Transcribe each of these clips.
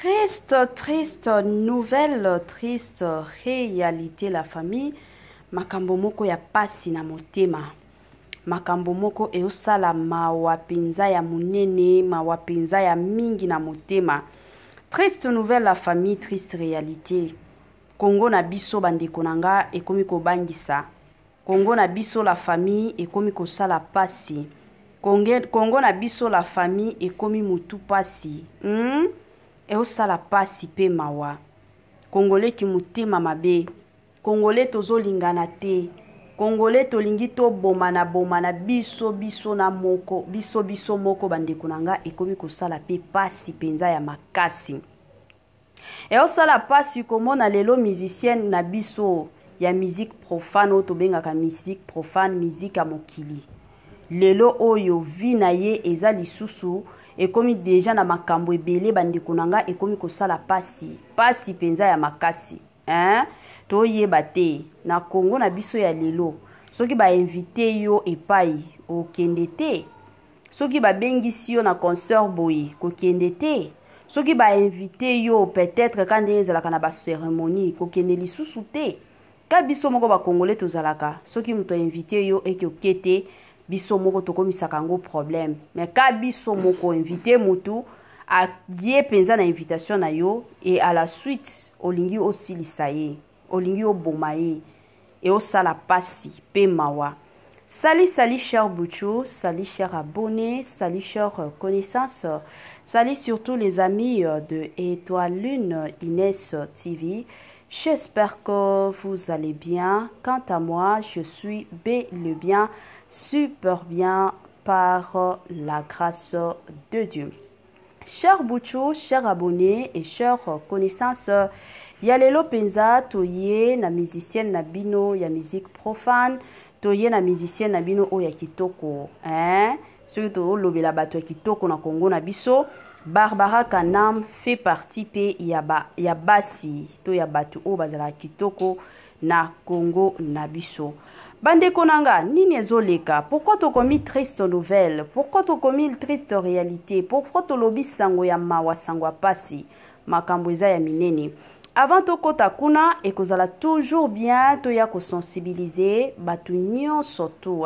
Triste nouvelle, triste réalité la famille. Makambo moko ya pasi na motema. Makambo moko eosala mawapinza ya munene, mawapinza ya mingi na motema. Triste nouvelle la famille, triste réalité. Congo na biso bandeko nanga ekomi kobangisa. Congo na biso la famille ekomi kosala pasi. Congo na biso la famille ekomi mutu pasi. Eosala pasi pe mawa. Congolais ki mutema mabe. Congolais tozo lingana te. Congolais tolingi to bomana biso na moko. Biso moko bandeko nanga ekomi kosala pe pasi penza ya makasi. Eosala pasi komona lelo musicienne na biso ya musique profane to bengaka musique profane, musique ya mokili. Lelo oyo vi na ye eza lisusu ekomi deja na makambo ebele bandeko nanga ekomi kosala pasi penza ya makasi. To yeba te na Congo na biso ya lelo soki ba invité yo epai okende te, soki ba bengisi yo na concert boye kokende te, soki ba invité yo peut-être quand ezalaka na ba cérémonie kokende lisusu te. Ka biso moko ba congolais tozalaka soki muto invité yo eke okete biso moko tokomisaka ngo problème. Mais ka biso moko invité mutu a ye penza na invitation na yo et à la suite olingi osilisa ye, olingi oboma ye et osala pasi pe mawa. Salut cher Bouchou, salut cher abonnés, salut cher connaissances, salut surtout les amis de Étoile Lune Inès TV. J'espère que vous allez bien. Quant à moi, je suis bel et bien, super bien par la grâce de Dieu. Chers Bouchou, chers abonnés et chers connaissances, Yalelo penza toye na musicienne na bino ya musique profane, toye na musicienne na bino o ya kitoko, Ceux to lobela bato ya kitoko na Congo na biso. Barbara Kanam fait partie pe ya basi to ya bato o bazala kitoko na Congo na biso. Bandeko nanga nini ezoleka? Pourquoi to komi triste nouvelle? Pourquoi to komi triste réalité? Pourquoi to lobi sango ya mawa sango pasi? Makambo eza ya minene. Avant to kota kuna ekozala toujours bien to ya ko sensibiliser batu nyonso to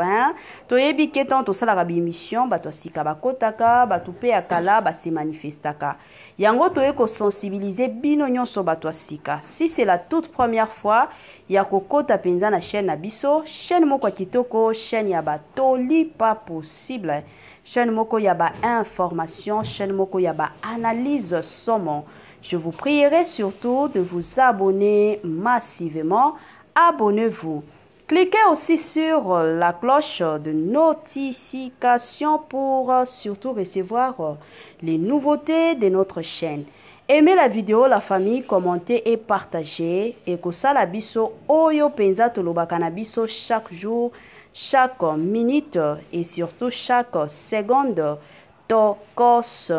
to yebi ketan to sala ba émission batu sika bakotaka batu pe akala ba se manifestaka yango to yeko sensibiliser bino nyonso batu sika. Si c'est la toute première fois ya kokota penza na chaîne na biso, chaîne moko kitoko, chaîne ya ba toli pas possible, chaîne moko ya ba information, chaîne moko ya ba analyse somo. Je vous prierai surtout de vous abonner massivement. Abonnez-vous. Cliquez aussi sur la cloche de notification pour surtout recevoir les nouveautés de notre chaîne. Aimez la vidéo, la famille, commentez et partagez. Et que ça la biso oyo penza tolobaka na biso chaque jour, chaque minute et surtout chaque seconde. Tokos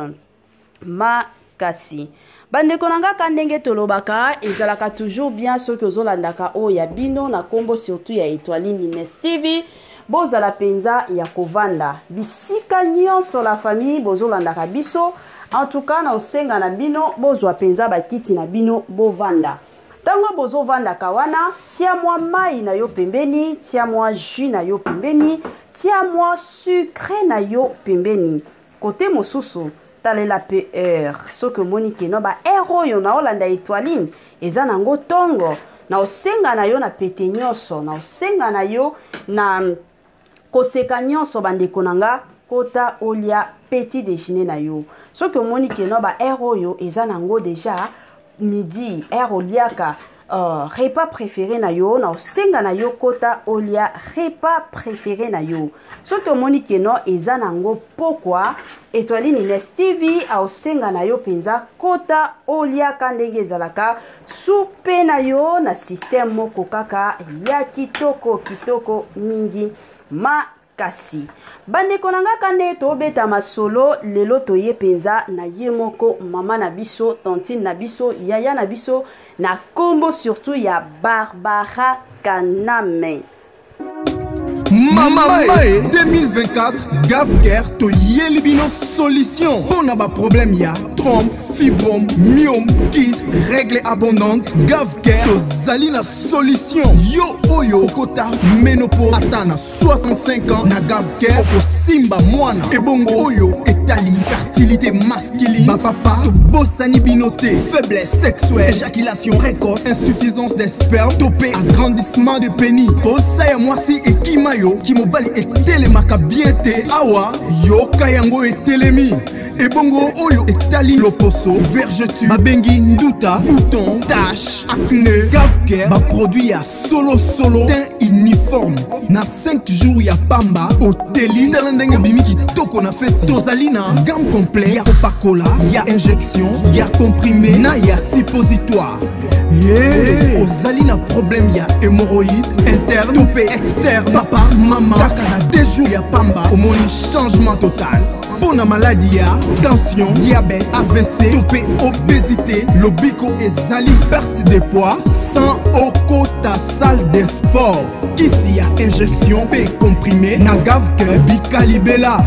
makasi. Bandeko nanga kandenge tolobaka ezalaka toujours bien ceux que ozolandaka o ya bino na kombo surtout ya Étoile Inès TV. Bozala penza ya kovanda bisika nyonso la famille bozolandaka biso. En tout cas na osenga na bino bozwa penza bakiti na bino bovanda. Tango bozo vanda kawana tia mwa mai na yo pembeni, tia mwa jus na yo pembeni, tia mwa sucre na yo pembeni. Côté mosusu talela PR so que monique no ba oyo na olanda Étoile eza nango tongo na osenga na yo na pete nyonso na osenga na yo na koseka nyonso bandeko nanga kota olia petit déjeuner na yo so que monique no ba oyo eza nango déjà midi oliaka repas préféré na yo na osenga na yo kota olia repas préféré na yo so que monique no eza nango pourquoi Étoile Inès TV a osenga na yo penza kota olia kandenge ezalaka soupe na yo na système moko kaka ya kitoko mingi makasi. Bandeko nanga kande to beta masolo lelo toye penza na ye moko mama na biso, tantine na biso, yaya na biso na kombo surtout ya Barbara Kaname. Mamae 2024 Gavker to yelibino solution. Pour ba problème ya trompe, fibrome, myome, kyste, règle abondante. Gavker to zalina solution. Yo oyo okota ménopause atana 65 ans na Gavker oko simba mwana. Ebongo oyo etali fertilité masculine. Ba papa to bossani binoté, faiblesse sexuelle, éjaculation précoce, insuffisance des spermes, topé agrandissement de pénis. Posaya mwasi et kimayo, kimobali et telemaka bienté. Awa, yo kayango et telemi. Ebongo oyo etali loposo, vergeture, babengi nduta, bouton, tache, acné. Gavker, ba produit ya solo, teint uniforme. Na 5 jours ya pamba, oteli, talendenge bimiki toko na feti. Tozalina, gamme complet, ya Coca-Cola, ya injection, ya comprimé, na ya suppositoire. Yeah. Ozalina problème ya hémorroïde, interne, topé, externe. Papa, maman, kaka na 2 jours ya pamba, omoni changement total. Pour la maladie, tension, diabète, AVC, topé, obésité, lobico et zali, perte de poids, sans okota salle de sport. Kisi a injection, P comprimé, na Gavker, bikalibela.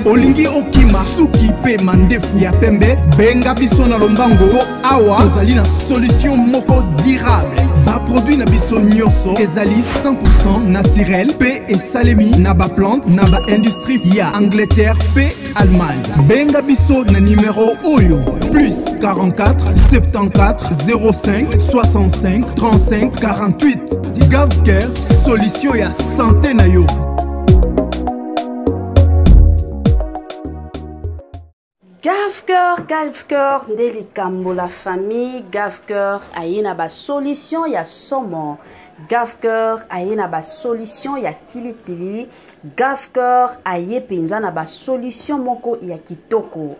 Olingi okima, suki pe mandefu ya pembe, benga biso na lombango, po awa, ozali na solution moko durable. Ba produit na biso nyonso, ezali 100% naturel, pe et salemi, na ba plante, na ba industrie, ya Angleterre, pe Allemagne. Benga biso na numéro oyo, plus 44 74 05 65 35 48. Gavker, solution ya santé na yo. Gavker, Ndelikambo la famille. Gavker ayena ba solution ya somo. Gavker ayena ba solution ya kilikili. Gavker aye penza na ba solution moko ya kitoko.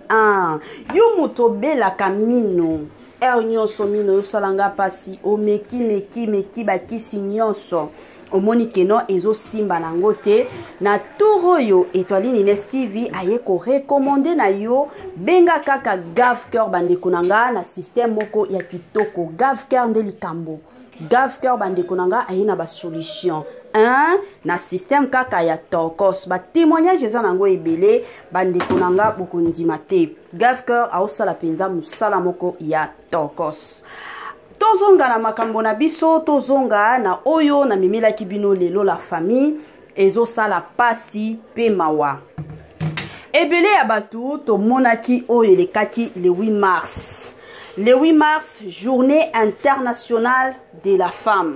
Yo moto bela kamino. Nyonso mino yo salanga pasi. O meki bakisi nyonso. Omoni keno ezo simba nango te na toro yo Étoile Nines TV aye ko recommander na yo benga kaka Gavker bandeko nanga na système moko ya kitoko. Gavker Ndelikambo. Gavker bandeko nanga aye na ba solution. Na système kaka ya Torkos ba témoignage eza nango ebele bandeko nanga bokondima te. Gavker aosala penza musala moko ya Torkos. Tozonga na makambo na biso, tozonga na oyo na mimila kibino lelo la famille ezo sala pasi pe mawa. Ebele ya batu to monaki oyo elekaki le 8 mars. Le 8 mars, journée internationale de la femme.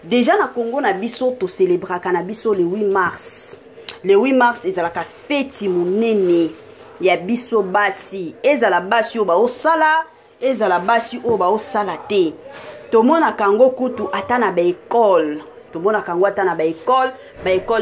Déjà na Congo na biso to célébraka na biso le 8 mars. Le 8 mars ezalaka feti monene ya biso basi. Ezala basi oba osala ezala basi o ba osala te. Tomona kango kutu atana ba école. Tomona kango atana ba école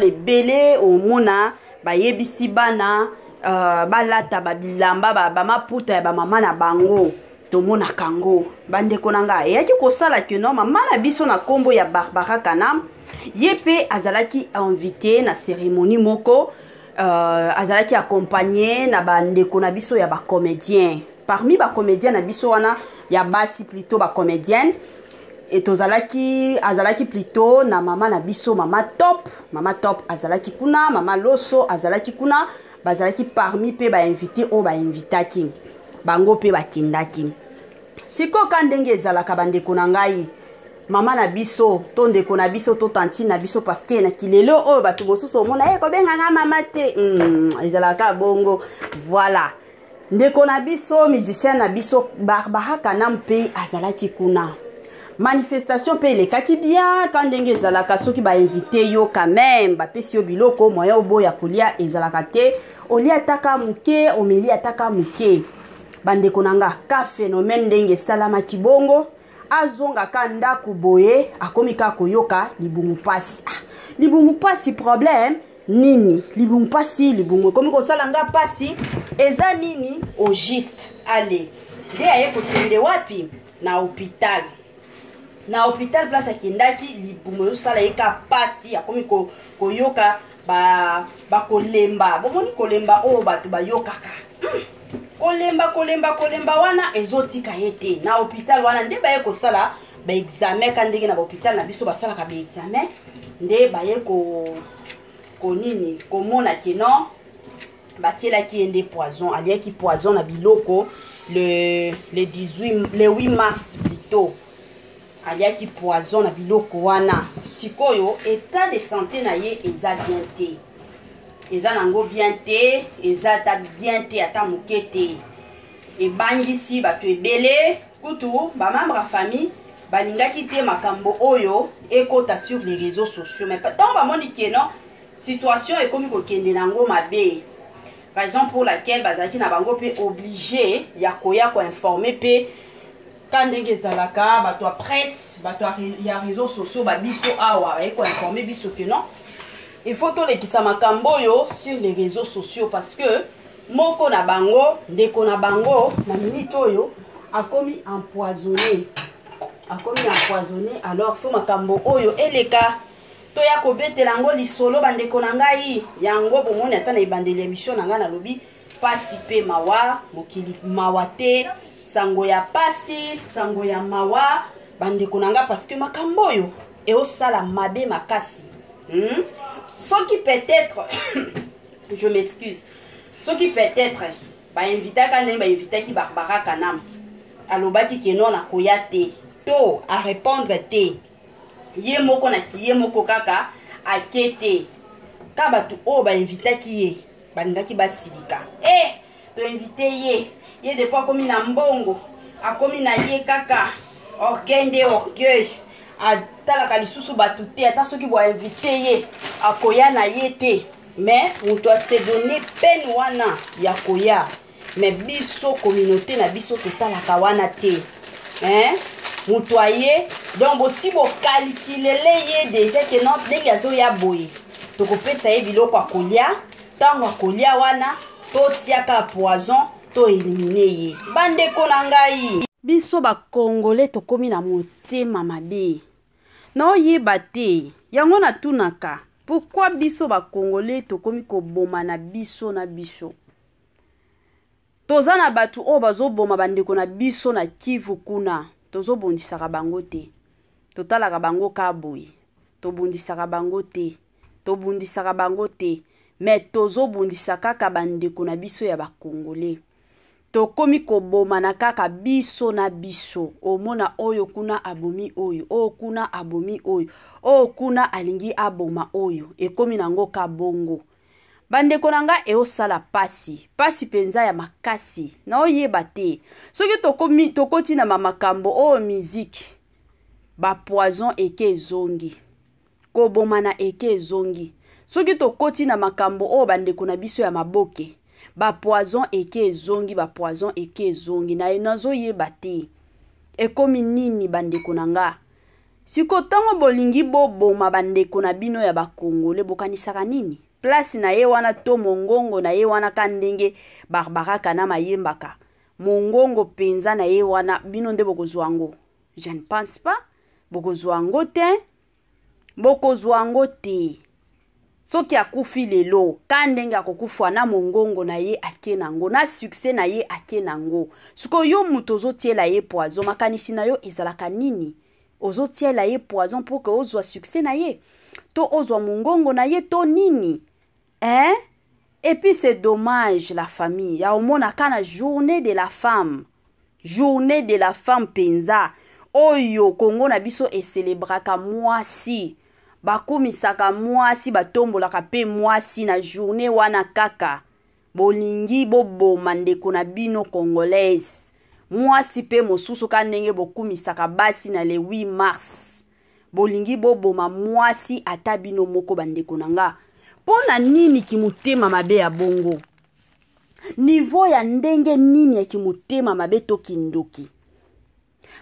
ebele omona ba yebisi bana balata ba bilamba ba maputa ya ba mama na bango. Tomona kango bandeko nanga yaki kosala ke no mama na biso na kombo ya Barbara Kanam yepe azalaki invité na cérémonie moko azalaki accompagné na bandeko na biso ya ba comédien. Parmi ba comédiens na biso wana ya basi plutôt ba comédienne et azalaki plutôt na mama na biso mama top azalaki kuna mama loso azalaki kuna bazalaki parmi pe ba invité o ba invitaki bango pe bakindaki siko kandenge ezalaka bandeko na ngai mama na biso to ndeko na biso to tanti na biso parce que na kilelo o batu mosusu omona ko benga nga mama te ezalaka bongo voilà. Ndeko na biso, musicien na biso, Barbara Kanam pe azalaki kuna. Manifestation pe lekaki bien, quand ndenge ezalaka soki ba invité yo quand même, ba pesi yo biloko moya obo ya kolia ezalaka te, oli ataka muke, omeli ataka muke. Bandeko nanga ka phénomène ndenge salama kibongo, azonga ka ndaku boye, akomi ka koyoka libungu pasi. Libungu pasi problème nini libungu pasi libungu komi ko salanga pasi eza nini au juste allez nde aye kotende wapi na hôpital place akindaki libungu sala eka pasi akomi koyoka ba kolemba bomoni kolemba o bato bayokaka kolemba wana ezotika yete na hôpital wana nde baye kosala ba examen kandenge na hôpital na biso basala ka ba examen nde baye konini komona keno batiela ki ende poison alia ki poison na biloko le 8 mars plutôt alia ki poison na biloko wana sikoyo état de santé na ye eza bien te eza nango bien te eza ta bien te ata moke te ebangisi bato ebele kutu bamembre ya famille balingaki te makambo oyo ekota sur les réseaux sociaux mais tant bamoni keno situation ekomi kokende nango mabe raison pour laquelle bazalaki na bango pe obligé ya koya ko informer pe kandenge ezalaka bato ya presse bato ya réseaux sociaux babiso awa ko informer biso que non il faut tolekisa makambo oyo sur les réseaux sociaux parce que moko na bango ndeko na bango na minute oyo akomi empoisonné alors faut makambo oyo eleka to ya kobetela ngo lisolo bandeko na ngai yango bomoni ata na ibandeli émission na ngai na lobi pasi pe mawa mokili mawa te sango ya pasi sango ya mawa bandeko na ngai parce que makambo oyo e osala mabe makasi soki peut-être je m'excuse soki peut-être ba invita kana ba invita ki Barbara Kanam alobaki keno na koya te to a répondre te ye moko na ki ye moko kaka akete ka batu o ba invita ki ye bandaki basilika to invite ye de pas komi na mbongo akomi na ye kaka orgueil atalaka lisusu batu te ata soki bo invite ye akoya na ye te mais mutu se donner peine wana ya koya mais biso communauté na biso totalaka wana te mutu aye donc aussi bo calculele ye déjà que non ndenge azo ya boye tokopesa ye biloko akolia tango akolia wana totiaka poison to éliminer ye bandeko na ngai biso ba congolais tokomi na motema mabe na oyeba te yango na tunaka pourquoi biso ba congolais tokomi koboma na biso na biso toza na batu o bazoboma bandeko na biso na Kivu kuna tozobondisaka bango te totalaka bango kaboy tobundisaka bango te tobundisaka bango te mais tozobundisaka kaka bandeko na biso ya ba congolais tokomi koboma na kaka biso na biso omona oyo kuna abomi oyo o kuna abomi oyo o kuna alingi aboma oyo ekomi nango ka bongo bandeko nanga eosala pasi penza ya makasi na oyeba te soki tokoti na makambo o musique ba poison eke zongi koboma na eke zongi soki tokoti na makambo o bandeko na biso ya maboke ba poison eke zongi na enazo yeba te ekomi nini bandeko nanga siko tango bolingi boboma bandeko na bino ya bakongole bokanisaka nini place na ye wana to mongongo na ye wana kandenge Barbara Kanam ayembaka mongongo penza na ye wana bino nde bokozwango je ne pense pas bokozwango te soki akufi lelo kandenge akokufa na mongongo na ye akenango na succès na ye akenango siko yo muto ozotiela ye poison makanisi na yo ezalaka nini ozotiela ye poison pour que ozwa succès na ye to ozwa mongongo na ye to nini et puis c'est dommage la famille ya omona kana journée de la femme penza oyo Kongo na biso e célébraka mwasi bakumisaka mwasi batombolaka pe mwasi na journée wana kaka bolingi boboma ndeko na bino congolaise mwasi pe mosusu kandenge bokumisaka basi na le 8 mars bolingi boboma mwasi ata bino moko bandeko nanga pona nini kimutema mabe ya bongo niveau ya ndenge nini ya kimutema mabe to kindoki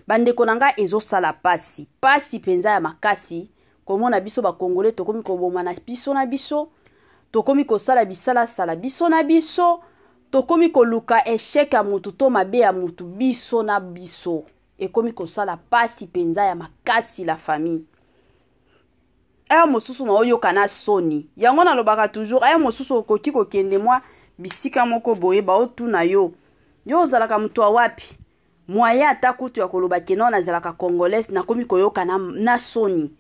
bandeko nanga ezosala pasi penza ya makasi komona biso ba congolais tokomi koboma na biso na biso tokomi kosala bisala sala biso na biso tokomi koluka échec ya mutu to mabe ya mutu biso na biso ekomi kosala pasi penza ya makasi la famille aya mosusu na oyoka na soni yango na lobaka toujours aya mosusu okoki kokende mwa bisika moko boye baotuna yo ozalaka mutu wa wapi moya ata kutu ya koloba keno nazalaka congolaise nakomi koyoka na soni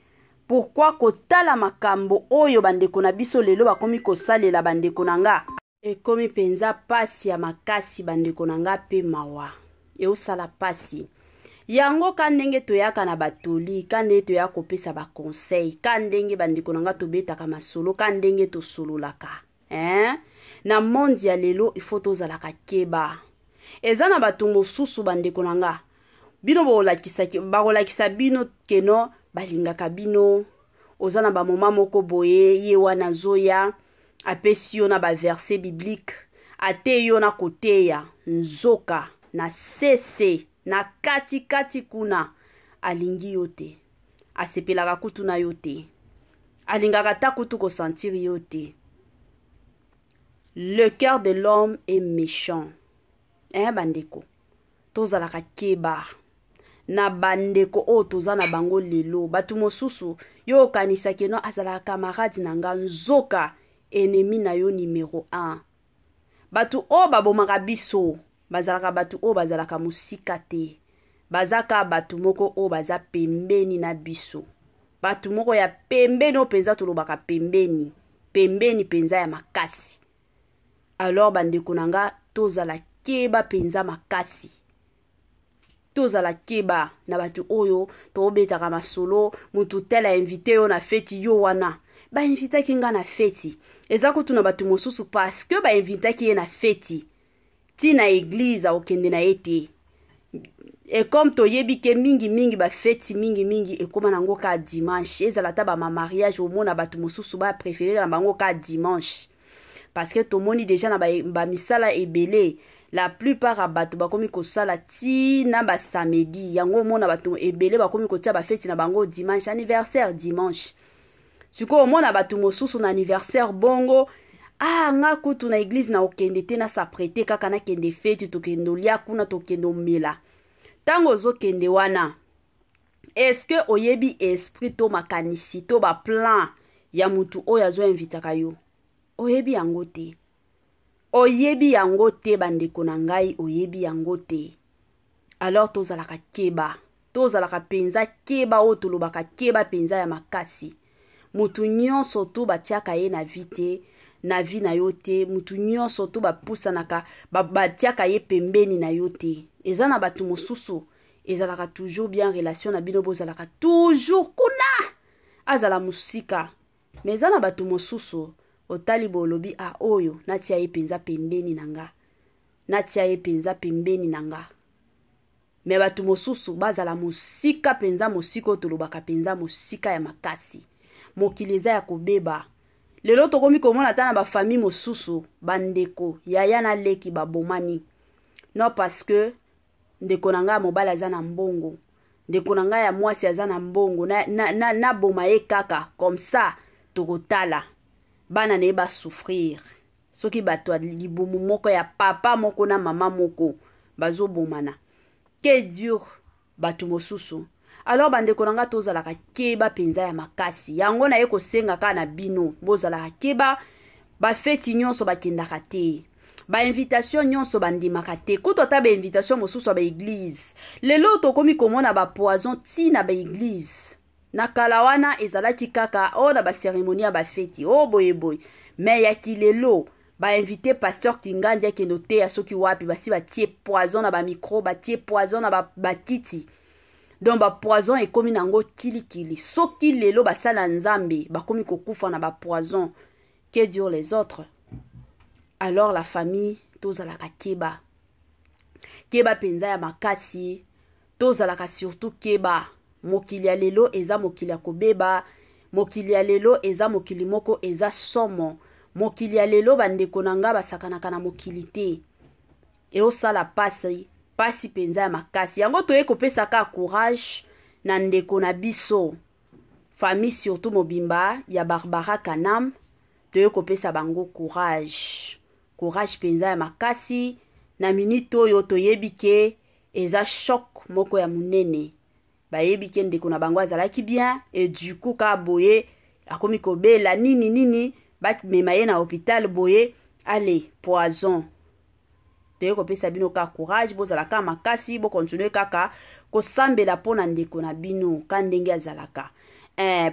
pourquoi kotala makambo oyo bandeko na biso lelo bakomi kosalela bandeko na nga ekomi penza pasi ya makasi bandeko na nga pe mawa eosala pasi yango ka ndenge toyaka na batoli ka ndenge toyaka kopesa baconseil ka ndenge bandeko na nga tobetaka masolo ka ndenge tosololaka na mondi ya lelo ifo tozalaka keba eza na bato mosusu bandeko na nga bino bakolakisa bino keno balingaka bino oza na bamoma moko boye ye wana zoya apesi yo na baverset biblique ate yo na koteya nzoka na sese na kati kuna alingi yo te asepelaka kutu na yo te alingaka ta kutu kosentir yo te. Le cœur de l'homme est méchant. Bandeko tozalaka keba na bandeko o toza na bango lelo batu mosusu yo kanisa keno azala camarade nanga nzoka ennemi na yo numéro 1 batu o babomaka biso bazalaka batu o bazalaka musika te bazaka batu moko o baza pembeni na biso batu moko ya pembeni o penza tolobaka pembeni penza ya makasi. Alors bandeko nanga tozala keba penza makasi tozala keba na batu oyo tobetaka masolo mutu tela invité yo na feti yo wana ba invité kinga na feti eza kutu na batu mosusu parce que ba invité ki na feti ti na église okende na ete et comme toyebi ke mingi ba feti mingi ekoma nango ka dimanche ezala ta ba mariage au mona batu mosusu ba préférer na bango ka dimanche parce que to moni déjà na ba misala ebele la plupart a bato bakomi kosala ti na ba samedi yango mona bato ebele bakomi kotia ba feti na bango dimanche anniversaire dimanche siko mona bato mosusu na anniversaire bongo nga kutu na église na okende te na s'apprêter kaka na kende feti to kendo lia kuna to kendo mela tango zo kende wana est-ce que oyebi esprit to makanisi to ba plan ya mutu oyo azo invitaka yo oyebi yango te oyebi yango te bandeko na ngai oyebi yango te. Alors tozalaka keba tozalaka penza keba o tolobaka keba penza ya makasi mutu nyonso to batiaka ye na vite na vi na yo te mutu nyonso to bapusanaka batiaka ye pembeni na yo te eza na batu mosusu ezalaka toujours bien relation na bino bozalaka toujours kuna azala musika mais eza na batu mosusu otali bolobi oyo natia ye penza pembeni nanga natia ye penza pembeni nanga me batu mosusu bazala musika penza musiko tolobaka penza musika ya makasi mokiliza ya kobeba lelo tokomi komona ta na ba famille mosusu bandeko yaya na leki babomani non parce que ndeko nanga mobala aza na mbongo ndeko nanga ya mwasi aza na mbongo na boma ye kaka comme ça tokotala bana ne ba souffrir soki bato libumu moko ya papa moko na mama moko bazo bomana que dur batu mosusu. Alors bandeko nanga tozalaka keba penza ya makasi yango na ye kosenga ka na bino bozalaka keba ba feti nyonso bakendaka te ba invitation nyonso bandimaka te kuto ta ba invitation mosusu ba église lelo tokomi komona ba poison ti na ba église na kala wana ezalaki kaka na ba cérémonie ba feti boye mais ya kilelo ba invité pasteur Kinganja kendo te ya soki wapi basi batie poison na ba micro batie poison na ba kiti donc ba poison ekomi nango kilikili soki lelo basala nzambe bakomi kokufa na ba poison que dire les autres. Alors la famille tozalaka keba penza ya makasi tozalaka surtout keba mokili ya lelo eza mokili ya kobeba mokili ya lelo eza mokili moko eza somo mokili ya lelo bandeko nanga basakanaka na mokili te eosala pasi penza ya makasi yango toye kopesa ka courage na ndeko na biso famille surtout mobimba ya Barbara Kanam toye kopesa bango courage penza ya makasi na minute oyo toyebi ke eza choc moko ya munene bayebi ke ndeko na bango azalaki bien et du coup ka boye akomi kobela nini mema ye na hôpital boye allez poison toye kopesa bino ka courage bozalaka makasi bo continuer kaka kosambela pona ndeko na bino ka ndenge azalaka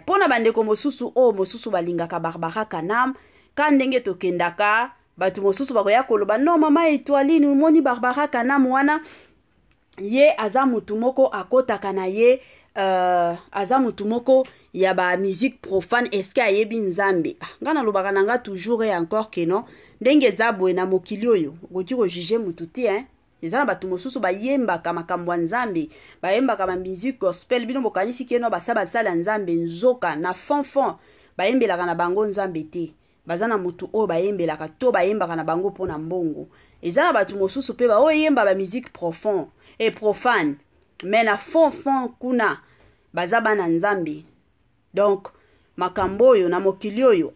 pona bandeko mosusu o mosusu balingaka Barbara Kanam ka ndenge tokendaka batu mosusu bakoya koloba no mama Etoiline umoni Barbara Kanam wana ye aza mutu moko akotaka na ye aza mutu moko ya ba musique profane est-ce que ayebi nzambe ngana lobaka nanga toujours et encore que non ndenge zabwe na mokili oyo goti ko juger mutu te ezana batu mosusu bayembaka makambo ya nzambe bayembaka ba musique gospel bino bokanisi keno basala nzambe nzoka na fond bayembelaka na bango nzambe te bazana mutu o bayembelaka to bayembaka na bango pona mbongo ezana batu mosusu pe ba oyemba ba musique profane mais na fond kuna bazaba na nzambe. Donc makambo oyo na mokili oyo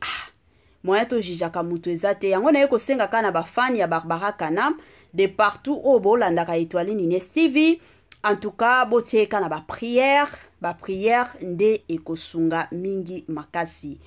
moya to jijaka mutu ezate yango na yeko senga kana ba fan ya Barbara Kanam de partout au bolandaka Etoiline Ines TV. En tout cas botie kana ba prière nde ekosunga mingi makasi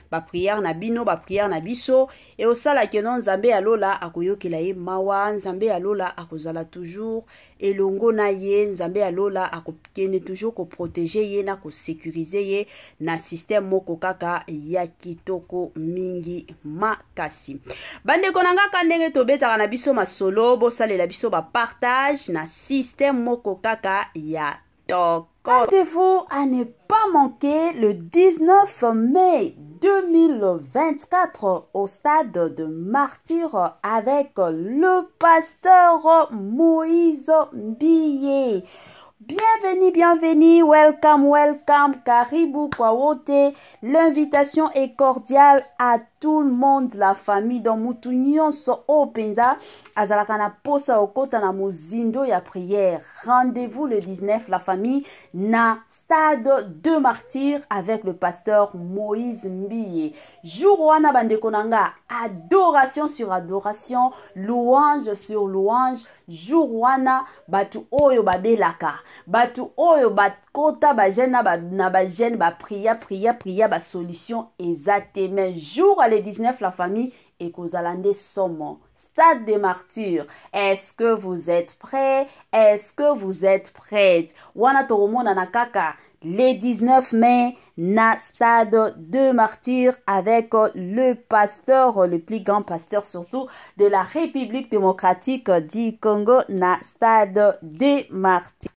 ba prière na bino ba prière na biso et osala ke non nzambe alola akoyokela ye mawa nzambe alola akozala toujours elongo na ye nzambe alola akokene toujours ko protéger ye na ko sécuriser ye na système moko kaka ya kitoko mingi makasi. Bandeko nanga kandenge tobetaka na biso masolo bosalela biso ba partage na système moko kaka ya toko. Rendez-vous à ne pas manquer le 19 mai 2024 au stade de Martyr avec le pasteur Moïse Mbiye. Bienvenue, welcome, karibu kwa wote. L'invitation est cordiale à tout le monde, la famille dans mutu nyonso openza azalaka na posa okota na mozindo ya prière. Rendez-vous le 19 la famille na stade de Martyr avec le pasteur Moïse Mbiye. Jour wana bandeko nanga, adoration sur adoration, louange sur louange. Jour wana batu oyo babelaka, batu oyo bakota ba jeune na ba jeune ba priya ba solution exactement. Jour à le 19 la famille et kozalande somo stade des martyrs. Est-ce que vous êtes prêts? Est-ce que vous êtes prêtes? Wana toromona na kaka le 19 mai na stade de Martyr avec le pasteur, le plus grand pasteur surtout de la République démocratique du Congo na stade de Martyr.